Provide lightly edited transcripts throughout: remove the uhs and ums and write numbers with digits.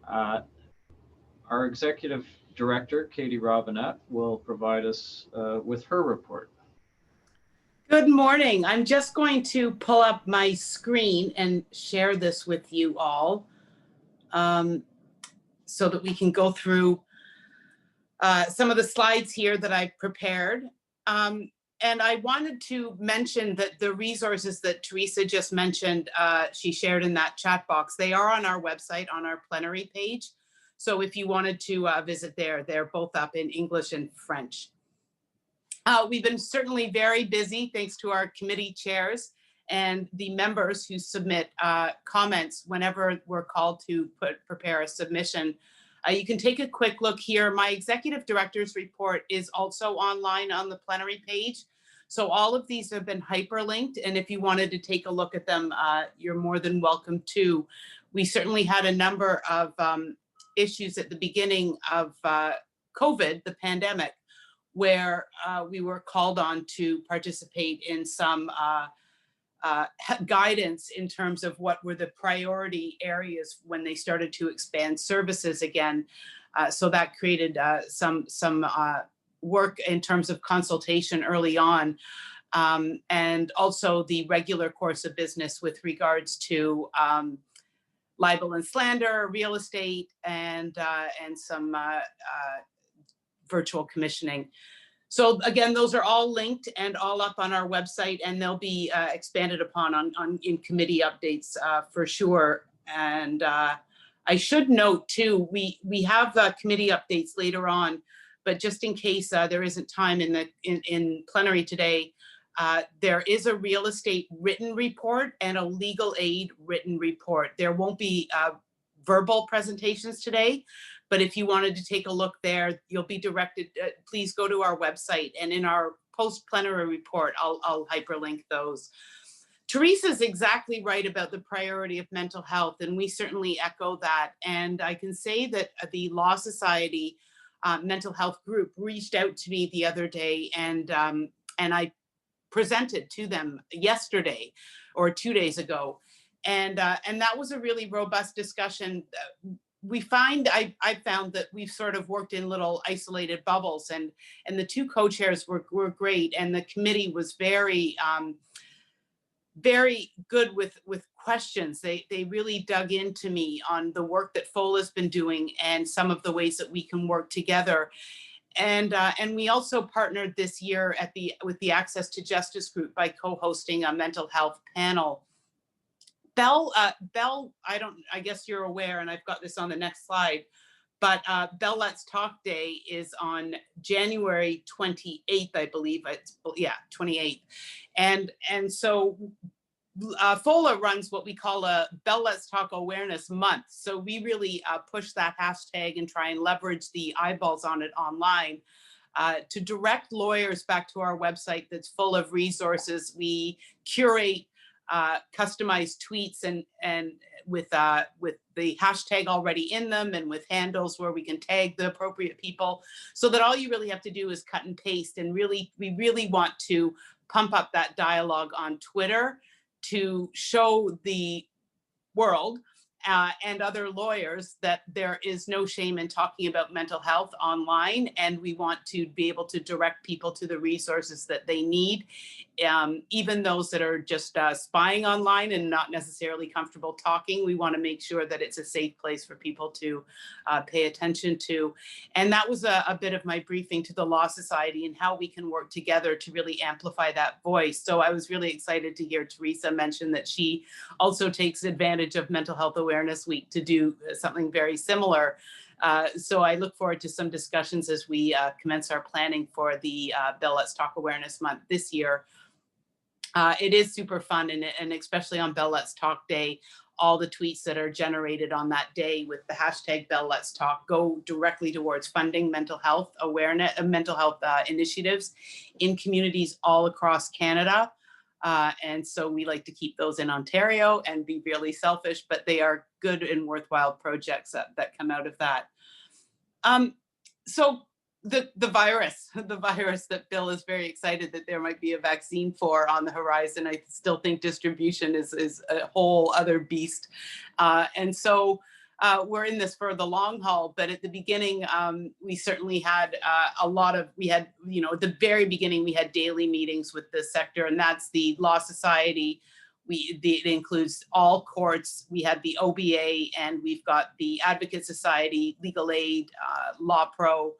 Uh, our Executive Director, Katie Robinette, will provide us with her report. Good morning. I'm just going to pull up my screen and share this with you all so that we can go through some of the slides here that I've prepared. And I wanted to mention that the resources that Teresa just mentioned, she shared in that chat box, they are on our website, on our plenary page. So if you wanted to visit there, they're both up in English and French. We've been certainly very busy thanks to our committee chairs and the members who submit comments whenever we're called to prepare a submission. You can take a quick look here. My executive director's report is also online on the plenary page. So all of these have been hyperlinked, and if you wanted to take a look at them, you're more than welcome to. We certainly had a number of issues at the beginning of COVID, the pandemic, where we were called on to participate in some guidance in terms of what were the priority areas when they started to expand services again. So that created some work in terms of consultation early on, and also the regular course of business with regards to libel and slander, real estate, and some virtual commissioning. So again, those are all linked and all up on our website, and they'll be expanded upon in committee updates for sure. And I should note too, we have committee updates later on, but just in case there isn't time in plenary today, there is a real estate written report and a legal aid written report. There won't be verbal presentations today, but if you wanted to take a look there, you'll be directed, please go to our website, and in our post-plenary report, I'll hyperlink those. Teresa's exactly right about the priority of mental health, and we certainly echo that. And I can say that the Law Society mental health group reached out to me the other day, and I presented to them yesterday or 2 days ago. And that was a really robust discussion. I found that we've sort of worked in little isolated bubbles, and the two co-chairs were great, and the committee was very good with questions. They really dug into me on the work that Fola's been doing and some of the ways that we can work together. And we also partnered this year with the Access to Justice group by co-hosting a mental health panel. Bell, I guess you're aware, and I've got this on the next slide, but Bell Let's Talk Day is on January 28th, I believe. It's, yeah, 28th. And so Fola runs what we call a Bell Let's Talk Awareness Month. So we really push that hashtag and try and leverage the eyeballs on it online to direct lawyers back to our website that's full of resources. We curate customized tweets and with the hashtag already in them, and with handles where we can tag the appropriate people, so that all you really have to do is cut and paste. And we really want to pump up that dialogue on Twitter to show the world and other lawyers that there is no shame in talking about mental health online, and we want to be able to direct people to the resources that they need, even those that are just spying online and not necessarily comfortable talking. We want to make sure that it's a safe place for people to pay attention to. And that was a bit of my briefing to the Law Society and how we can work together to really amplify that voice. So I was really excited to hear Teresa mention that she also takes advantage of Mental Health Awareness Week to do something very similar. So I look forward to some discussions as we commence our planning for the Bell Let's Talk Awareness Month this year. It is super fun, and especially on Bell Let's Talk Day, all the tweets that are generated on that day with the hashtag Bell Let's Talk go directly towards funding mental health awareness, mental health initiatives in communities all across Canada. And so we like to keep those in Ontario and be really selfish, but they are good and worthwhile projects that come out of that. So the virus that Bill is very excited that there might be a vaccine for on the horizon. I still think distribution is a whole other beast. And so we're in this for the long haul, but at the beginning, we certainly had at the very beginning, we had daily meetings with the sector, and that's the Law Society. It includes all courts. We had the OBA, and we've got the Advocate Society, Legal Aid, Law Pro,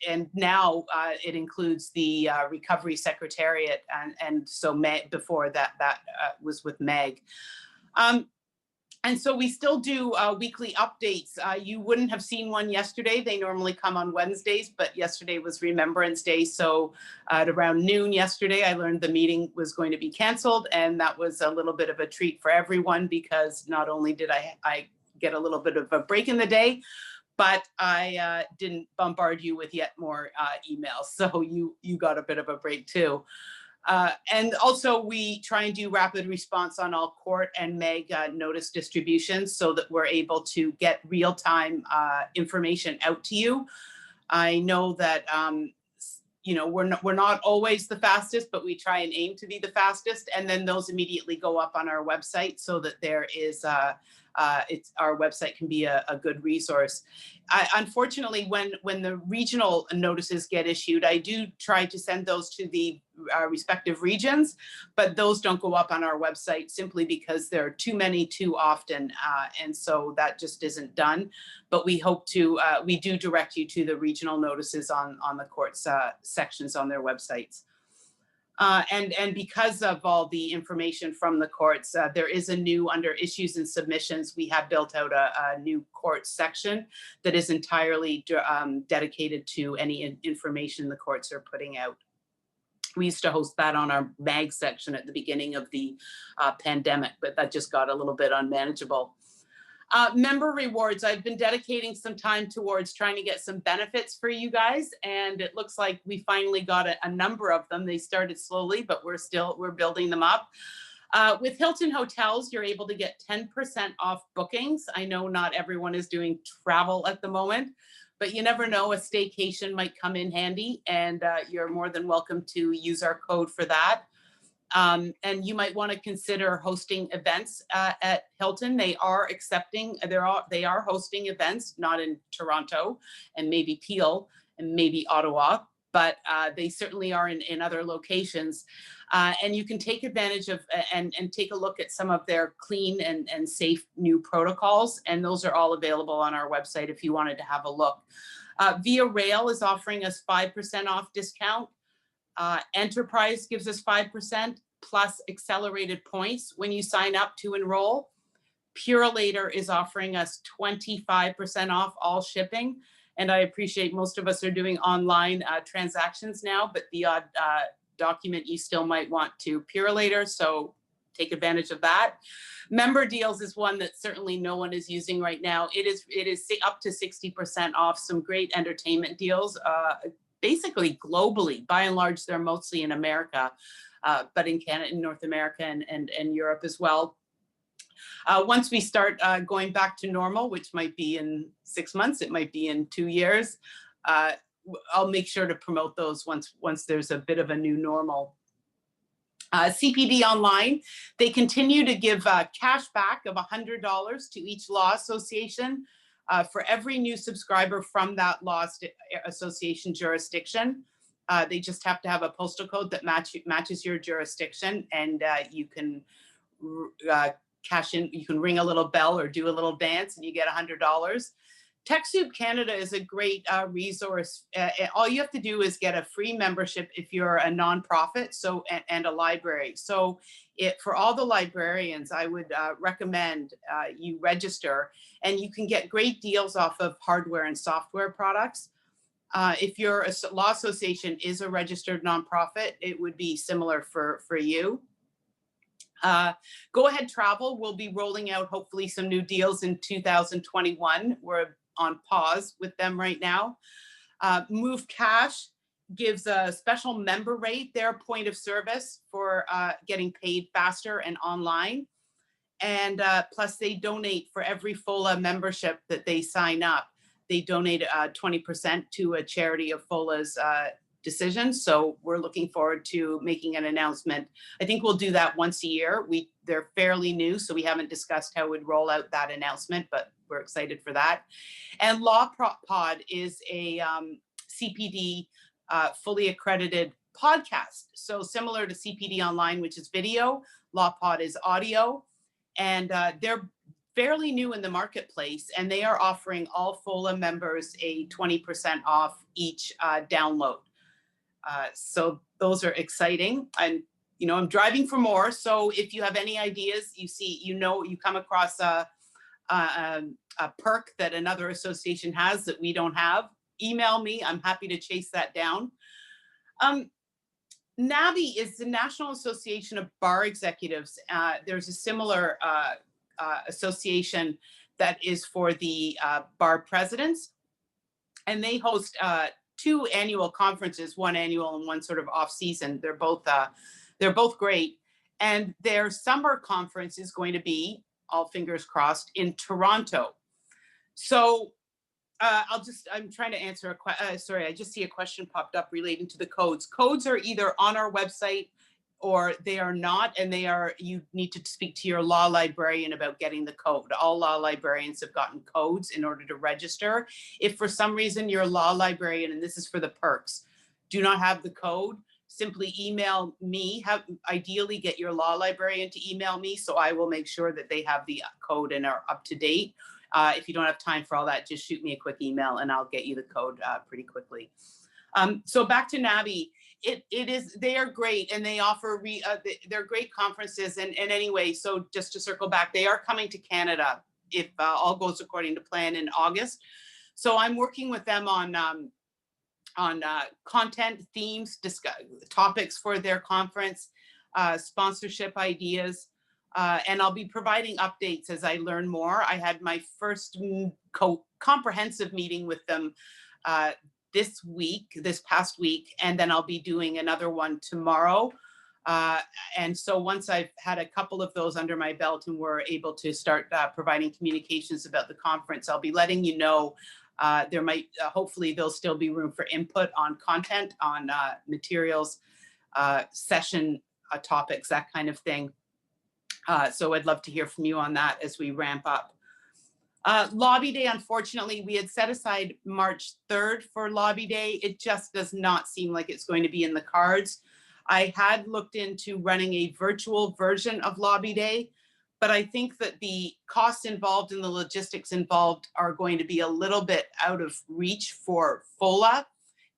and now it includes the Recovery Secretariat, and so before that was with Meg. And so we still do weekly updates. You wouldn't have seen one yesterday. They normally come on Wednesdays, but yesterday was Remembrance Day. So at around noon yesterday, I learned the meeting was going to be canceled. And that was a little bit of a treat for everyone, because not only did I get a little bit of a break in the day, but I didn't bombard you with yet more emails. So you got a bit of a break too. And also we try and do rapid response on all court and Meg notice distributions, so that we're able to get real-time information out to you. I know that we're not always the fastest, but we try and aim to be the fastest, and then those immediately go up on our website, so that there is our website can be a good resource. Unfortunately, when the regional notices get issued, I do try to send those to the respective regions, but those don't go up on our website simply because there are too many too often, and so that just isn't done. But we hope to, we do direct you to the regional notices on the courts sections on their websites. And because of all the information from the courts, there is a new, under issues and submissions, we have built out a new court section that is entirely dedicated to any information the courts are putting out. We used to host that on our MAG section at the beginning of the pandemic, but that just got a little bit unmanageable. Member rewards, I've been dedicating some time towards trying to get some benefits for you guys, and it looks like we finally got a number of them. They started slowly, but we're building them up. With Hilton Hotels, you're able to get 10% off bookings. I know not everyone is doing travel at the moment, but you never know, a staycation might come in handy, and you're more than welcome to use our code for that. And you might want to consider hosting events at Hilton. They are hosting events, not in Toronto and maybe Peel and maybe Ottawa, but they certainly are in other locations. And you can take advantage of and take a look at some of their clean and safe new protocols. And those are all available on our website if you wanted to have a look. Via Rail is offering us 5% off discount. Enterprise gives us 5% plus accelerated points when you sign up to enroll. Purelator is offering us 25% off all shipping. And I appreciate most of us are doing online transactions now, but the odd document you still might want to Purelator, so take advantage of that. Member deals is one that certainly no one is using right now. It is up to 60% off some great entertainment deals. Basically globally, by and large, they're mostly in America, but in Canada, in North America and Europe as well. Once we start going back to normal, which might be in 6 months, it might be in 2 years, I'll make sure to promote those once there's a bit of a new normal. CPD Online, they continue to give cash back of $100 to each law association for every new subscriber from that law association jurisdiction. They just have to have a postal code that matches your jurisdiction, and you can cash in, you can ring a little bell or do a little dance and you get $100. TechSoup Canada is a great resource. All you have to do is get a free membership if you're a nonprofit and a library. So for all the librarians, I would recommend you register, and you can get great deals off of hardware and software products. If your law association is a registered nonprofit, it would be similar for you. Go Ahead Travel will be rolling out hopefully some new deals in 2021. We're on pause with them right now. Move Cash gives a special member rate, their point of service for getting paid faster and online. And plus they donate for every Fola membership that they sign up. They donate 20% to a charity of Fola's decision. So we're looking forward to making an announcement. I think we'll do that once a year. They're fairly new, so we haven't discussed how we'd roll out that announcement, but we're excited for that. And Law Pod is a CPD fully accredited podcast. So similar to CPD Online, which is video, Law Pod is audio, and they're fairly new in the marketplace, and they are offering all Fola members a 20% off each download. So those are exciting. And I'm driving for more. So if you have any ideas, you come across a perk that another association has that we don't have, email me. I'm happy to chase that down. NABE is the National Association of Bar Executives. There's a similar association that is for the bar presidents, and they host 2 annual conferences, one annual and one sort of off season. They're both great, and their summer conference is going to be, all fingers crossed, in Toronto. So I'm trying to answer sorry, I just see a question popped up relating to the codes. Codes are either on our website or they are not, and you need to speak to your law librarian about getting the code. All law librarians have gotten codes in order to register. If for some reason your law librarian, and this is for the perks, do not have the code, simply email me. Ideally get your law librarian to email me, so I will make sure that they have the code and are up to date. If you don't have time for all that, just shoot me a quick email and I'll get you the code pretty quickly. So back to NABE. They are great, and they offer, they're great conferences. And anyway, so just to circle back, they are coming to Canada if all goes according to plan in August. So I'm working with them on content, themes, topics for their conference, sponsorship ideas, and I'll be providing updates as I learn more. I had my first comprehensive meeting with them this past week, and then I'll be doing another one tomorrow. And so once I've had a couple of those under my belt and we're able to start providing communications about the conference, I'll be letting you know. There might, hopefully there'll still be room for input on content, on materials, session topics, that kind of thing. So I'd love to hear from you on that as we ramp up. Lobby Day, unfortunately, we had set aside March 3rd for Lobby Day. It just does not seem like it's going to be in the cards. I had looked into running a virtual version of Lobby Day, but I think that the costs involved and the logistics involved are going to be a little bit out of reach for Fola.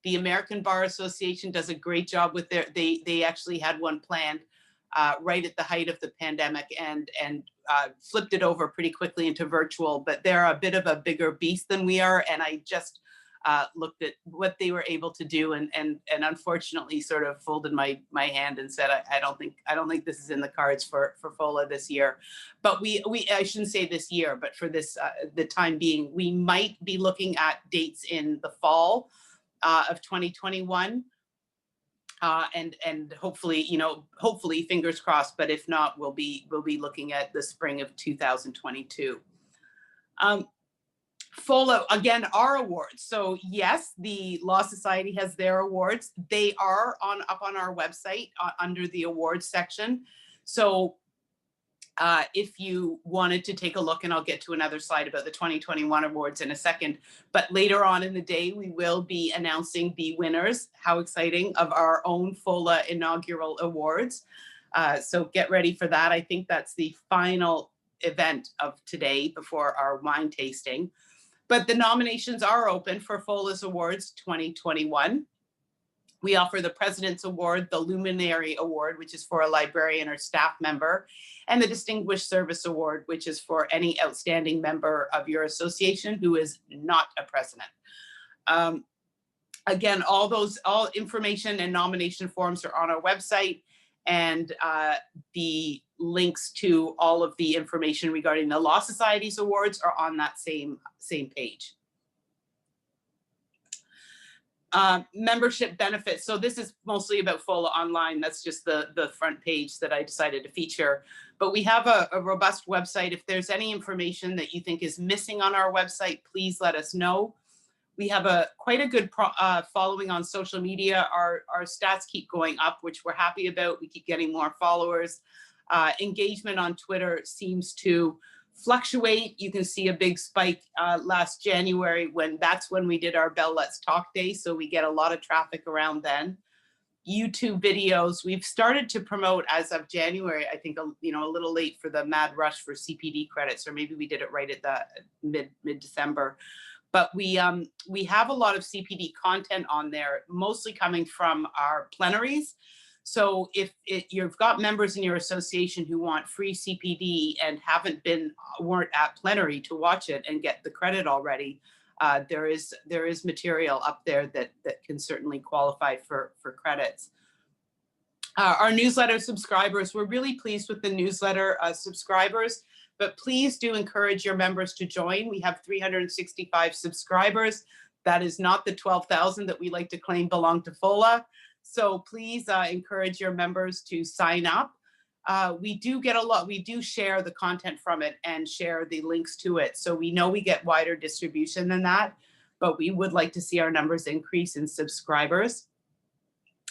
The American Bar Association does a great job with they actually had one planned right at the height of the pandemic and flipped it over pretty quickly into virtual, but they're a bit of a bigger beast than we are. And I just looked at what they were able to do and unfortunately sort of folded my hand and said, I don't think this is in the cards for Fola this year. But I shouldn't say this year, but for this, the time being, we might be looking at dates in the fall of 2021. And hopefully fingers crossed, but if not, we'll be looking at the spring of 2022. Fola, again, our awards. So yes, the Law Society has their awards. They are up on our website under the awards section. So if you wanted to take a look, and I'll get to another slide about the 2021 awards in a second, but later on in the day, we will be announcing the winners, how exciting, of our own Fola inaugural awards. So get ready for that. I think that's the final event of today before our wine tasting. But the nominations are open for Fola's Awards 2021. We offer the President's Award, the Luminary Award, which is for a librarian or staff member, and the Distinguished Service Award, which is for any outstanding member of your association who is not a president. Again, all information and nomination forms are on our website, and the links to all of the information regarding the Law Society's awards are on that same page. Membership benefits. So this is mostly about Fola Online. That's just the front page that I decided to feature. But we have a robust website. If there's any information that you think is missing on our website, please let us know. We have quite a good following on social media. Our stats keep going up, which we're happy about. We keep getting more followers. Engagement on Twitter seems to fluctuate. You can see a big spike last January that's when we did our Bell Let's Talk Day. So we get a lot of traffic around then. YouTube videos, we've started to promote as of January, I think, a little late for the mad rush for CPD credits, or maybe we did it right at the mid-December. But we have a lot of CPD content on there, mostly coming from our plenaries. So if you've got members in your association who want free CPD and weren't at plenary to watch it and get the credit already, there is material up there that can certainly qualify for credits. Our newsletter subscribers, we're really pleased with the newsletter subscribers, but please do encourage your members to join. We have 365 subscribers. That is not the 12,000 that we like to claim belong to Fola. So please encourage your members to sign up. We do share the content from it and share the links to it. So we know we get wider distribution than that, but we would like to see our numbers increase in subscribers.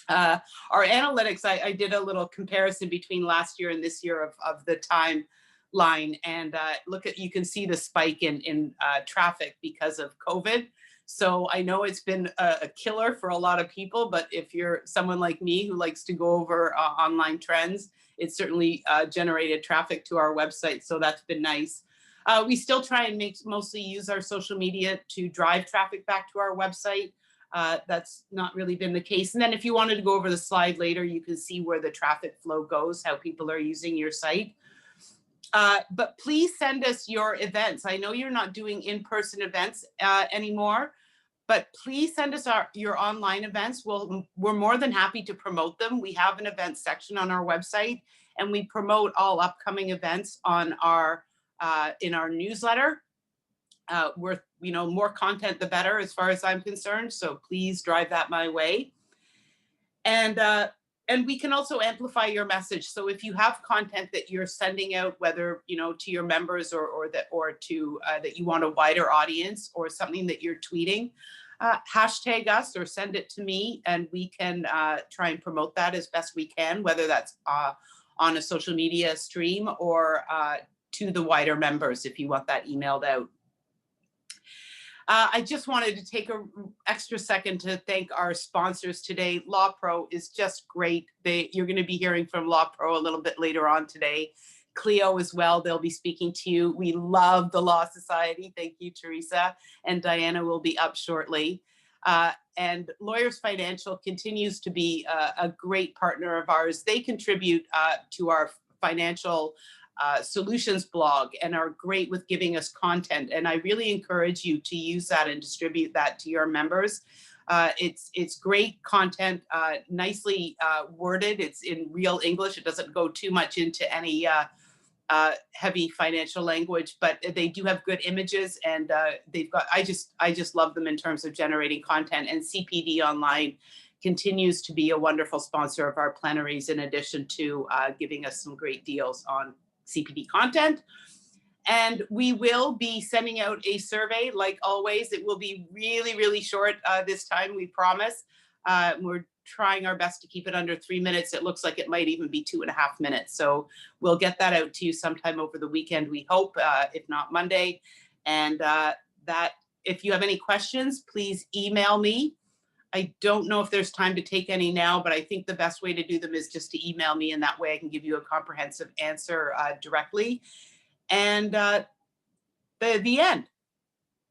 Our analytics, I did a little comparison between last year and this year of the timeline, and you can see the spike in traffic because of COVID. So I know it's been a killer for a lot of people, but if you're someone like me who likes to go over online trends, it certainly generated traffic to our website. So that's been nice. We still try and mostly use our social media to drive traffic back to our website. That's not really been the case. And then if you wanted to go over the slide later, you can see where the traffic flow goes, how people are using your site. But please send us your events. I know you're not doing in-person events anymore, but please send us your online events. We're more than happy to promote them. We have an events section on our website, and we promote all upcoming events on in our newsletter. More content, the better, as far as I'm concerned. So please drive that my way. And we can also amplify your message. So if you have content that you're sending out, whether to your members or that you want a wider audience, or something that you're tweeting, hashtag us or send it to me, and we can try and promote that as best we can, whether that's on a social media stream or to the wider members if you want that emailed out. I just wanted to take an extra second to thank our sponsors today. Law Pro is just great. You're going to be hearing from Law Pro a little bit later on today. Cleo as well, they'll be speaking to you. We love the Law Society. Thank you, Teresa. And Diana will be up shortly. And Lawyers Financial continues to be a great partner of ours. They contribute to our financial solutions blog and are great with giving us content. And I really encourage you to use that and distribute that to your members. It's great content, nicely worded. It's in real English. It doesn't go too much into any heavy financial language, but they do have good images, and they've got, I just love them in terms of generating content. And CPD Online continues to be a wonderful sponsor of our plenaries, in addition to giving us some great deals on CPD content. And we will be sending out a survey, like always. It will be really, really short this time, we promise. We're trying our best to keep it under 3 minutes. It looks like it might even be 2.5 minutes. So we'll get that out to you sometime over the weekend, we hope, if not Monday. And that if you have any questions, please email me. I don't know if there's time to take any now, but I think the best way to do them is just to email me, and that way I can give you a comprehensive answer directly. And the end.